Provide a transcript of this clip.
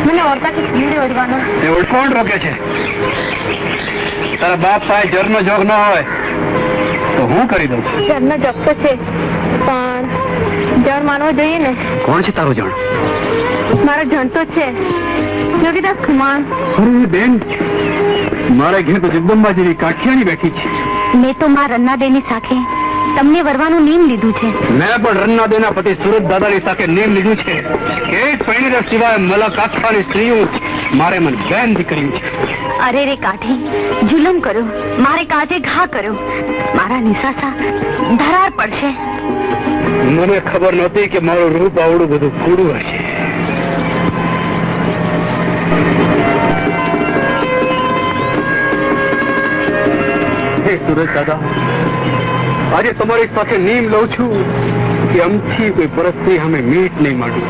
મને ઓળતા કે ભીડ ઓળવાનો એવું કોણ રોકે છે? તારા બાપ પાસે જરનો જોગ ન હોય તો હું કરી દઉં. જળનો જપ તો છે પણ જળ માનવો જોઈએ ને. કોણ છે તારો જણ? મારો જણ તો છે જોગીદાસ ખુમાણ. અરે બેન, મારા ઘેર તો જગદંબા જેવી કાઠિયાની બેઠી છે. મેં તો માં રન્નાદેની સાથે તમને વરવાનું નિયમ લીધું છે. મેં પણ રન્નાદેના પતિ સુરત દાદાની સાથે નિયમ લીધું છે કે પૈણીરા સિવાય મલક આખાની સ્ત્રીઓ મારે મને બેન કર્યું છે. અરે રે કાઠી, જુલમ કર્યો, મારે કાજે ઘા કર્યો, મારા નિસાસા ધરાર પડશે. મને ખબર નહોતી કે મારું રૂપ આવડું બધું કૂડું હશે. હે સુરજ દાદા, આજે તમારી સાથે નિયમ લઉં છું કે અમથી કોઈ પરસ્ત્રી અમે મીટ નહીં માંડું.